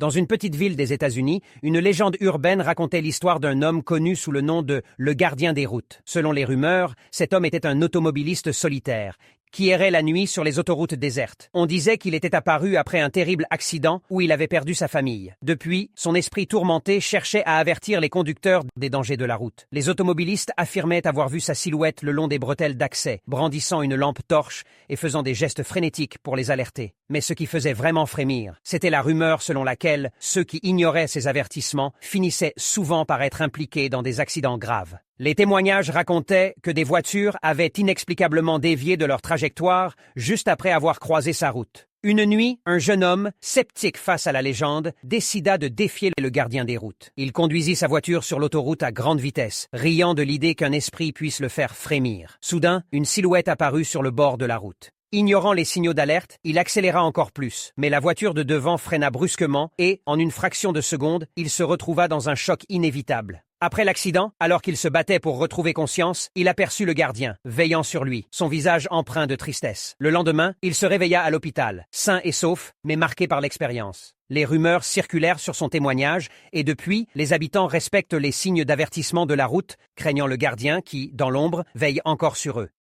Dans une petite ville des États-Unis, une légende urbaine racontait l'histoire d'un homme connu sous le nom de le gardien des routes. Selon les rumeurs, cet homme était un automobiliste solitaire qui errait la nuit sur les autoroutes désertes. On disait qu'il était apparu après un terrible accident où il avait perdu sa famille. Depuis, son esprit tourmenté cherchait à avertir les conducteurs des dangers de la route. Les automobilistes affirmaient avoir vu sa silhouette le long des bretelles d'accès, brandissant une lampe torche et faisant des gestes frénétiques pour les alerter. Mais ce qui faisait vraiment frémir, c'était la rumeur selon laquelle ceux qui ignoraient ces avertissements finissaient souvent par être impliqués dans des accidents graves. Les témoignages racontaient que des voitures avaient inexplicablement dévié de leur trajectoire juste après avoir croisé sa route. Une nuit, un jeune homme, sceptique face à la légende, décida de défier le gardien des routes. Il conduisit sa voiture sur l'autoroute à grande vitesse, riant de l'idée qu'un esprit puisse le faire frémir. Soudain, une silhouette apparut sur le bord de la route. Ignorant les signaux d'alerte, il accéléra encore plus, mais la voiture de devant freina brusquement et, en une fraction de seconde, il se retrouva dans un choc inévitable. Après l'accident, alors qu'il se battait pour retrouver conscience, il aperçut le gardien, veillant sur lui, son visage empreint de tristesse. Le lendemain, il se réveilla à l'hôpital, sain et sauf, mais marqué par l'expérience. Les rumeurs circulèrent sur son témoignage et depuis, les habitants respectent les signes d'avertissement de la route, craignant le gardien qui, dans l'ombre, veille encore sur eux.